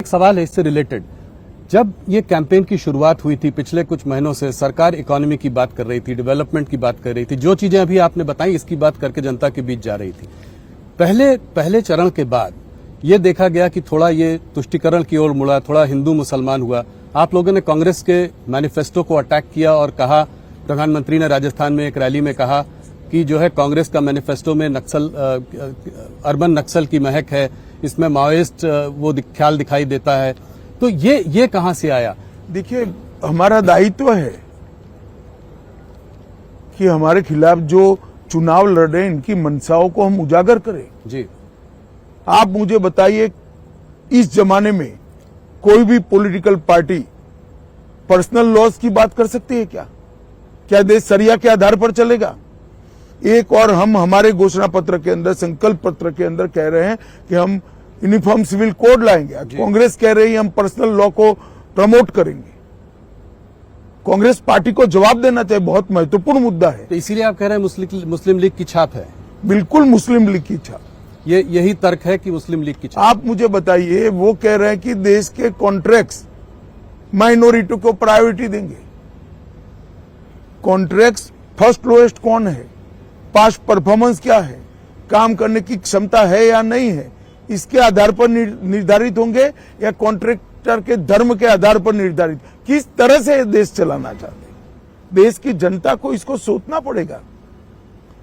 सवाल है इससे रिलेटेड। जब ये कैंपेन की शुरुआत हुई थी पिछले कुछ महीनों से, सरकार इकोनॉमी की बात कर रही थी, डेवलपमेंट की बात कर रही थी, जो चीजें अभी आपने बताई इसकी बात करके जनता के बीच जा रही थी। पहले चरण के बाद ये देखा गया कि थोड़ा ये तुष्टीकरण की ओर मुड़ा, थोड़ा हिंदू मुसलमान हुआ। आप लोगों ने कांग्रेस के मैनिफेस्टो को अटैक किया और कहा, प्रधानमंत्री ने राजस्थान में एक रैली में कहा कि जो है कांग्रेस का मैनिफेस्टो में अर्बन नक्सल की महक है, इसमें माओइस्ट वो ख्याल दिखाई देता है। तो ये कहां से आया? देखिए, हमारा दायित्व है कि हमारे खिलाफ जो चुनाव लड़ रहे हैं इनकी मंशाओं को हम उजागर करें। जी, आप मुझे बताइए, इस जमाने में कोई भी पॉलिटिकल पार्टी पर्सनल लॉस की बात कर सकती है क्या? क्या देश सरिया के आधार पर चलेगा? एक और हम हमारे घोषणा पत्र के अंदर, संकल्प पत्र के अंदर कह रहे हैं कि हम यूनिफॉर्म सिविल कोड लाएंगे। कांग्रेस कह रही है हम पर्सनल लॉ को प्रमोट करेंगे। कांग्रेस पार्टी को जवाब देना चाहिए, बहुत महत्वपूर्ण मुद्दा है। तो इसीलिए आप कह रहे हैं मुस्लिम लीग की छाप है? बिल्कुल मुस्लिम लीग की छाप। यही तर्क है कि मुस्लिम लीग की छाप। आप मुझे बताइए, वो कह रहे हैं कि देश के कॉन्ट्रैक्ट्स माइनॉरिटी को प्रायोरिटी देंगे। कॉन्ट्रैक्ट्स फर्स्ट लोएस्ट कौन है, पास्ट परफॉर्मेंस क्या है, काम करने की क्षमता है या नहीं है, इसके आधार पर निर्धारित होंगे या कॉन्ट्रैक्टर के धर्म के आधार पर निर्धारित? किस तरह से देश चलाना चाहते हैं? देश की जनता को इसको सोचना पड़ेगा।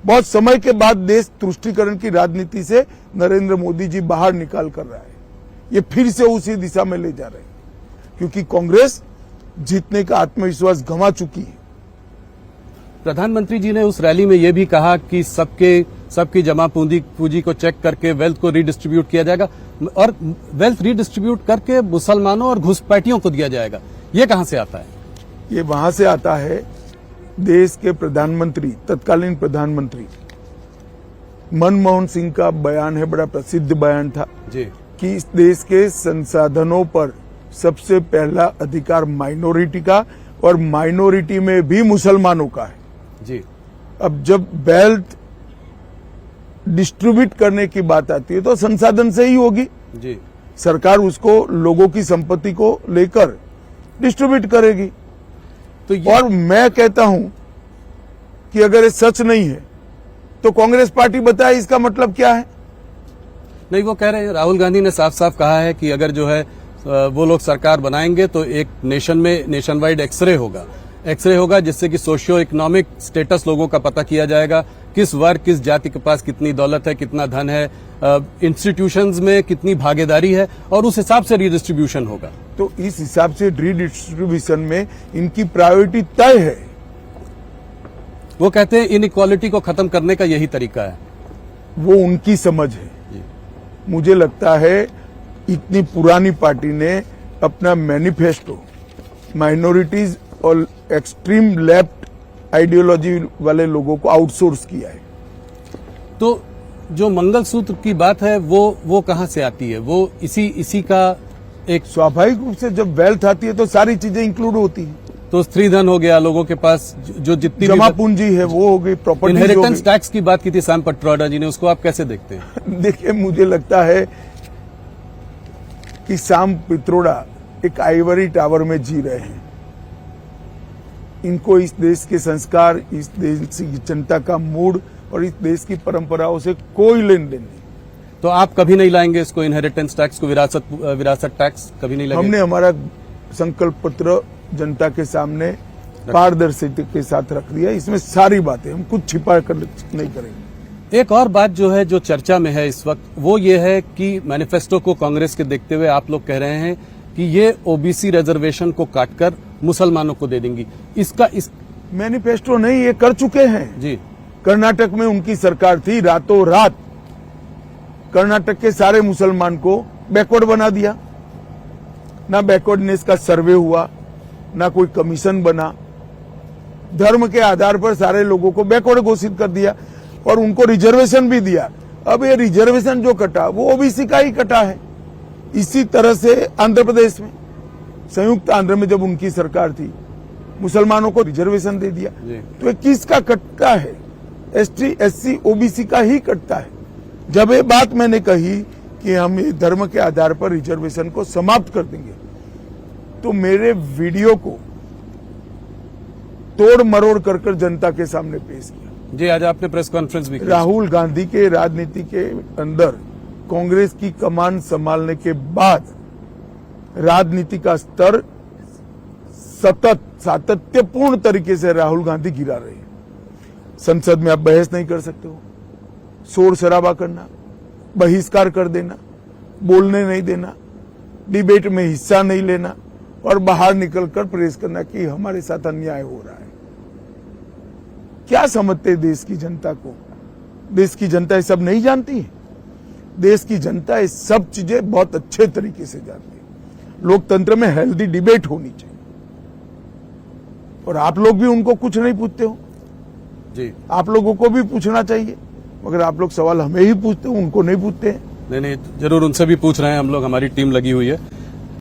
बहुत समय के बाद देश तुष्टीकरण की राजनीति से नरेंद्र मोदी जी बाहर निकाल कर रहा है। ये फिर से उसी दिशा में ले जा रहे हैं, क्योंकि कांग्रेस जीतने का आत्मविश्वास गंवा चुकी है। प्रधानमंत्री जी ने उस रैली में यह भी कहा कि सबकी जमा पूंजी को चेक करके वेल्थ को रिडिस्ट्रीब्यूट किया जाएगा और वेल्थ रिडिस्ट्रीब्यूट करके मुसलमानों और घुसपैठियों को दिया जाएगा। ये कहां से आता है? ये वहां से आता है, देश के प्रधानमंत्री, तत्कालीन प्रधानमंत्री मनमोहन सिंह का बयान है, बड़ा प्रसिद्ध बयान था जी, कि इस देश के संसाधनों पर सबसे पहला अधिकार माइनॉरिटी का और माइनॉरिटी में भी मुसलमानों का है जी। अब जब वेल्थ डिस्ट्रीब्यूट करने की बात आती है तो संसाधन से ही होगी जी। सरकार उसको लोगों की संपत्ति को लेकर डिस्ट्रीब्यूट करेगी। तो और मैं कहता हूं कि अगर ये सच नहीं है तो कांग्रेस पार्टी बताए इसका मतलब क्या है? नहीं, वो कह रहे हैं, राहुल गांधी ने साफ साफ कहा है कि अगर जो है वो लोग सरकार बनाएंगे तो एक नेशन वाइड एक्सरे होगा जिससे कि सोशियो इकोनॉमिक स्टेटस लोगों का पता किया जाएगा, किस वर्ग किस जाति के पास कितनी दौलत है, कितना धन है, इंस्टीट्यूशंस में कितनी भागीदारी है, और उस हिसाब से रिडिस्ट्रीब्यूशन होगा। तो इस हिसाब से रिडिस्ट्रीब्यूशन में इनकी प्रायोरिटी तय है। वो कहते हैं इनइक्वालिटी को खत्म करने का यही तरीका है। वो उनकी समझ है। मुझे लगता है इतनी पुरानी पार्टी ने अपना मैनिफेस्टो माइनॉरिटीज और एक्सट्रीम लेफ्ट आइडियोलॉजी वाले लोगों को आउटसोर्स किया है। तो जो मंगलसूत्र की बात है वो कहां से आती है? वो इसी का एक स्वाभाविक रूप से जब वेल्थ आती है तो सारी चीजें इंक्लूड होती हैं। तो स्त्रीधन हो गया, लोगों के पास जो जितनी जमा पूंजी है वो हो गई, प्रॉपर्टी। इनहेरिटेंस टैक्स की बात की थी सैम पित्रोदा जी ने, उसको आप कैसे देखते हैं? देखिए, मुझे लगता है कि सैम पित्रोदा एक आइवरी टावर में जी रहे हैं। इनको इस देश के संस्कार, इस देश की जनता का मूड और इस देश की परंपराओं से कोई लेन देन नहीं। तो आप कभी नहीं लाएंगे इसको, इनहेरिटेंस टैक्स को, विरासत टैक्स कभी नहीं लाएंगे? हमने हमारा संकल्प पत्र जनता के सामने पारदर्शिता के साथ रख दिया। इसमें सारी बातें, हम कुछ छिपा कर नहीं करेंगे। एक और बात जो है, जो चर्चा में है इस वक्त, वो ये है कि मैनिफेस्टो को कांग्रेस के देखते हुए आप लोग कह रहे हैं कि ये ओबीसी रिजर्वेशन को काटकर मुसलमानों को दे देंगी। इस मैनिफेस्टो नहीं, ये कर चुके हैं जी। कर्नाटक में उनकी सरकार थी, रातों रात कर्नाटक के सारे मुसलमान को बैकवर्ड बना दिया। ना बैकवर्डनेस का सर्वे हुआ, ना कोई कमीशन बना, धर्म के आधार पर सारे लोगों को बैकवर्ड घोषित कर दिया और उनको रिजर्वेशन भी दिया। अब ये रिजर्वेशन जो कटा वो ओबीसी का ही कटा है। इसी तरह से आंध्र प्रदेश में, संयुक्त आंध्र में जब उनकी सरकार थी, मुसलमानों को रिजर्वेशन दे दिया। तो ये किसका कटता है? एसटी, एससी, ओबीसी का ही कटता है। जब ये बात मैंने कही कि हम ये धर्म के आधार पर रिजर्वेशन को समाप्त कर देंगे, तो मेरे वीडियो को तोड़ मरोड़ कर जनता के सामने पेश किया। जी, आज आपने प्रेस कॉन्फ्रेंस भी की। राहुल गांधी के राजनीति के अंदर कांग्रेस की कमान संभालने के बाद राजनीति का स्तर सतत सातत्यपूर्ण तरीके से राहुल गांधी गिरा रहे हैं। संसद में आप बहस नहीं कर सकते हो, शोर शराबा करना, बहिष्कार कर देना, बोलने नहीं देना, डिबेट में हिस्सा नहीं लेना और बाहर निकलकर प्रेस करना कि हमारे साथ अन्याय हो रहा है। क्या समझते हैं देश की जनता को? देश की जनता ये सब नहीं जानती है। देश की जनता ये सब चीजें बहुत अच्छे तरीके से जानती है। लोकतंत्र में हेल्दी डिबेट होनी चाहिए और आप लोग भी उनको कुछ नहीं पूछते हो। जी, आप लोगों को भी पूछना चाहिए, मगर आप लोग सवाल हमें ही पूछते हो, उनको नहीं पूछते हैं। नहीं, जरूर उनसे भी पूछ रहे हैं हम लोग, हमारी टीम लगी हुई है।